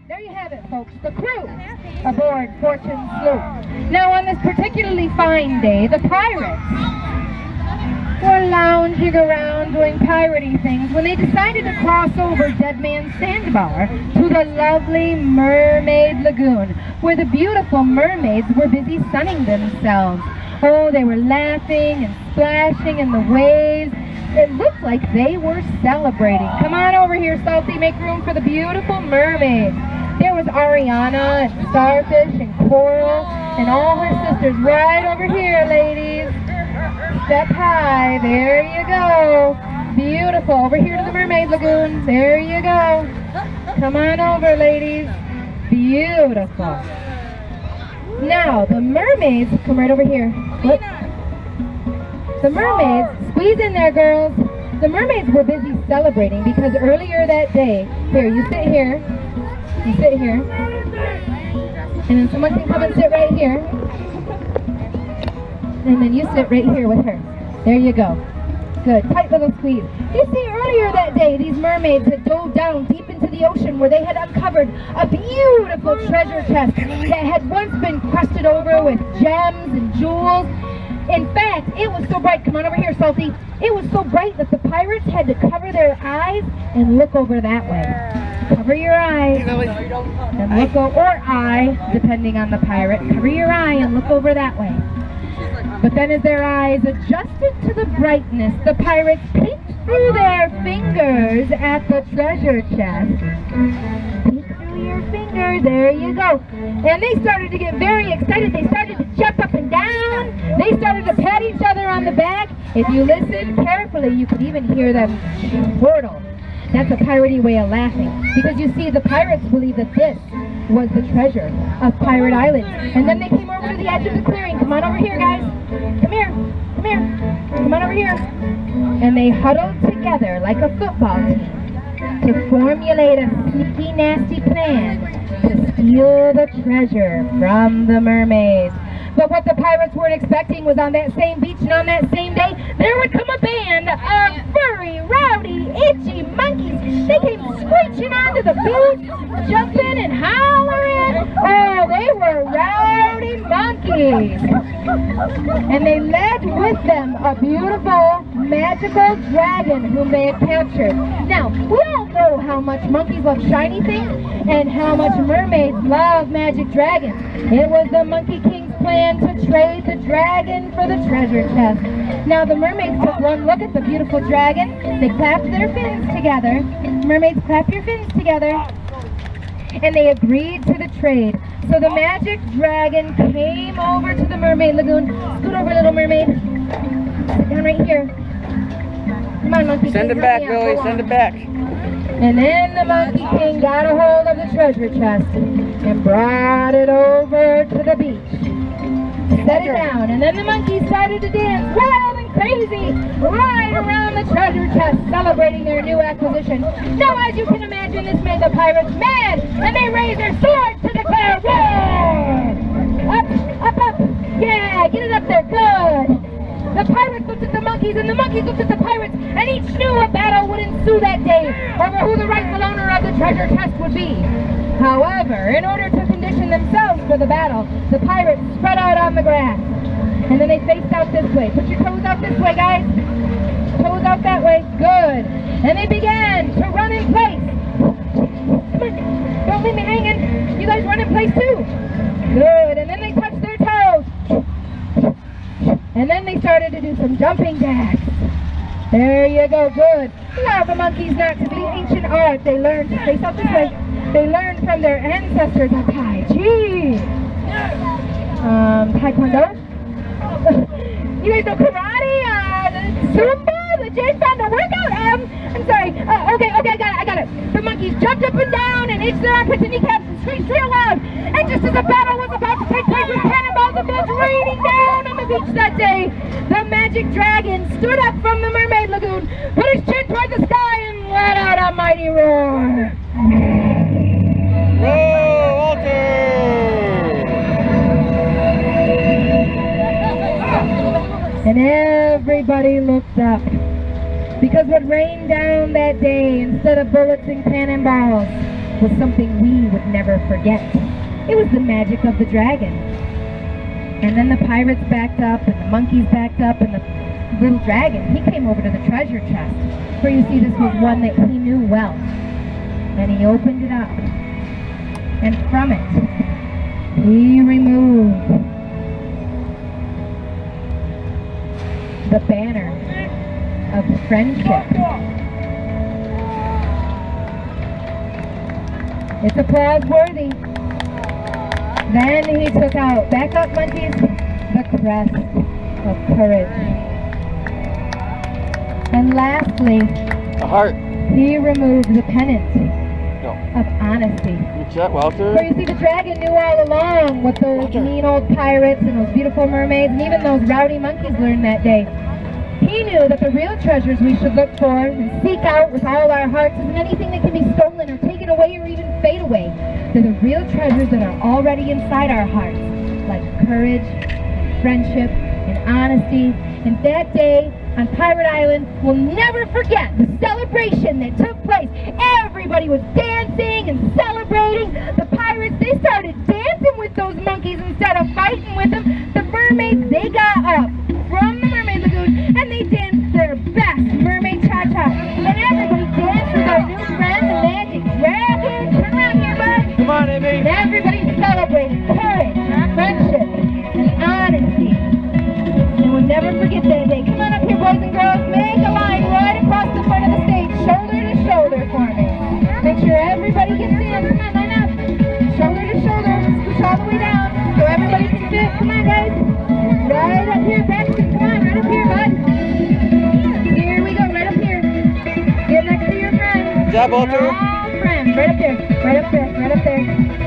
There you have it, folks. The crew aboard Fortune Sloop. Now, on this particularly fine day, the pirates were lounging around doing piratey things when they decided to cross over Dead Man's Sandbar to the lovely Mermaid Lagoon, where the beautiful mermaids were busy sunning themselves. Oh, they were laughing and splashing in the waves. It looked like they were celebrating. Come on over here, Salty. Make room for the beautiful mermaids. There was Ariana and Starfish and Coral and all her sisters right over here, ladies. Step high. There you go. Beautiful. Over here to the Mermaid Lagoon. There you go. Come on over, ladies. Beautiful. Now, the mermaids, come right over here. Look. The mermaids, squeeze in there, girls. The mermaids were busy celebrating because earlier that day, here, you sit here. You sit here. And then someone can come and sit right here. And then you sit right here with her. There you go. Good. Tight little squeeze. You see, earlier that day, these mermaids had dove down deep into the ocean where they had uncovered a beautiful treasure chest that had once been crusted over with gems and jewels. In fact, it was so bright, come on over here, Salty, it was so bright that the pirates had to cover their eyes and look over that way. Cover your eyes and look over, or eye, depending on the pirate. Cover your eye and look over that way. But then as their eyes adjusted to the brightness, the pirates peeked through their fingers at the treasure chest. Peek through your fingers, there you go. And they started to get very excited. They started to jump up and down. They started to pat each other on the back. If you listen carefully, you could even hear them chortle. That's a piratey way of laughing. Because you see, the pirates believed that this was the treasure of Pirate Island. And then they came over to the edge of the clearing. Come on over here, guys. Come here. Come here. Come on over here. And they huddled together like a football team to formulate a sneaky, nasty plan to steal the treasure from the mermaids. But what the pirates weren't expecting was on that same beach and on that same day, there would come a band of furry, rowdy, itchy monkeys. They came screeching onto the beach, jumping and hollering. Oh, they were rowdy monkeys. And they led with them a beautiful, magical dragon whom they had captured. Now, we all know how much monkeys love shiny things and how much mermaids love magic dragons. It was the Monkey King's plan to trade the dragon for the treasure chest. Now the mermaids took one look at the beautiful dragon. They clapped their fins together. Mermaids, clap your fins together. And they agreed to the trade. So the magic dragon came over to the Mermaid Lagoon. Scoot over, little mermaid. Sit down right here. Come on, Monkey King. Send it back, Billy. Send it back. And then the Monkey King got a hold of the treasure chest and brought it over to the beach. Set it down, and then the monkeys started to dance wild and crazy right around the treasure chest, celebrating their new acquisition. Now, as you can imagine, this made the pirates mad, and they raised their swords to declare war! Up, up, up! Yeah, get it up there, good! The pirates looked at the monkeys, and the monkeys looked at the pirates, and each knew a battle would ensue that day over who the rightful owner of the treasure chest would be. However, in order to condition themselves for the battle, the pirates spread out on the grass. And then they faced out this way. Put your toes out this way, guys. Toes out that way. Good. And they began to run in place. Come on. Don't leave me hanging. You guys run in place too. Good. And then they touched their toes. And then they started to do some jumping jacks. There you go. Good. Allow the monkeys not to be ancient art. They learned to face out this way. They learned from their ancestors of Tai Chi. Taekwondo. You guys know karate, the Zumba, the J-Fan, the workout. I'm sorry. Okay, I got it. The monkeys jumped up and down and itched their armpits and kneecaps and screamed real loud. And just as the battle was about to take place with cannonballs and bullets raining down on the beach that day, the magic dragon stood up from the Mermaid Lagoon, put his chin toward the sky, and let out a mighty roar. And everybody looked up, because what rained down that day, instead of bullets and cannonballs, was something we would never forget. It was the magic of the dragon. And then the pirates backed up, and the monkeys backed up, and the little dragon, he came over to the treasure chest. For you see, this was one that he knew well. And he opened it up. And from it, he removed the banner of friendship. It's applause worthy. Then he took out, back up monkeys, the crest of courage. And lastly, A heart. he removed the pennant No. of honesty. Good shot, Walter. So you see, the dragon knew all along what those mean old pirates and those beautiful mermaids and even those rowdy monkeys learned that day. He knew that the real treasures we should look for and seek out with all our hearts isn't anything that can be stolen or taken away or even fade away. They're the real treasures that are already inside our hearts, like courage, and friendship, and honesty. And that day on Pirate Island, we'll never forget the celebration that took place. Everybody was dancing and celebrating. The pirates, they started dancing with those monkeys instead of fighting with them. The mermaids, they got up from the Mermaid Lagoon and they danced their best mermaid cha-cha. And everybody danced with our new friend, the Magic Dragon. Turn around here, bud. Come on, Amy. And everybody celebrated courage, friendship, and honesty. And we'll never forget that day. Come on up here, boys and girls. Make a line right across the front of the stage, shoulder to shoulder for me. Make sure everybody gets in. Come on, line up. Shoulder to shoulder. Push all the way down so everybody can fit. Come on, guys. Right up here, Paxton. Come on, right up here, bud. Here we go, right up here. Get next to your friend. Good job, Walter. You're all friends. Right up there. Right up there. Right up there.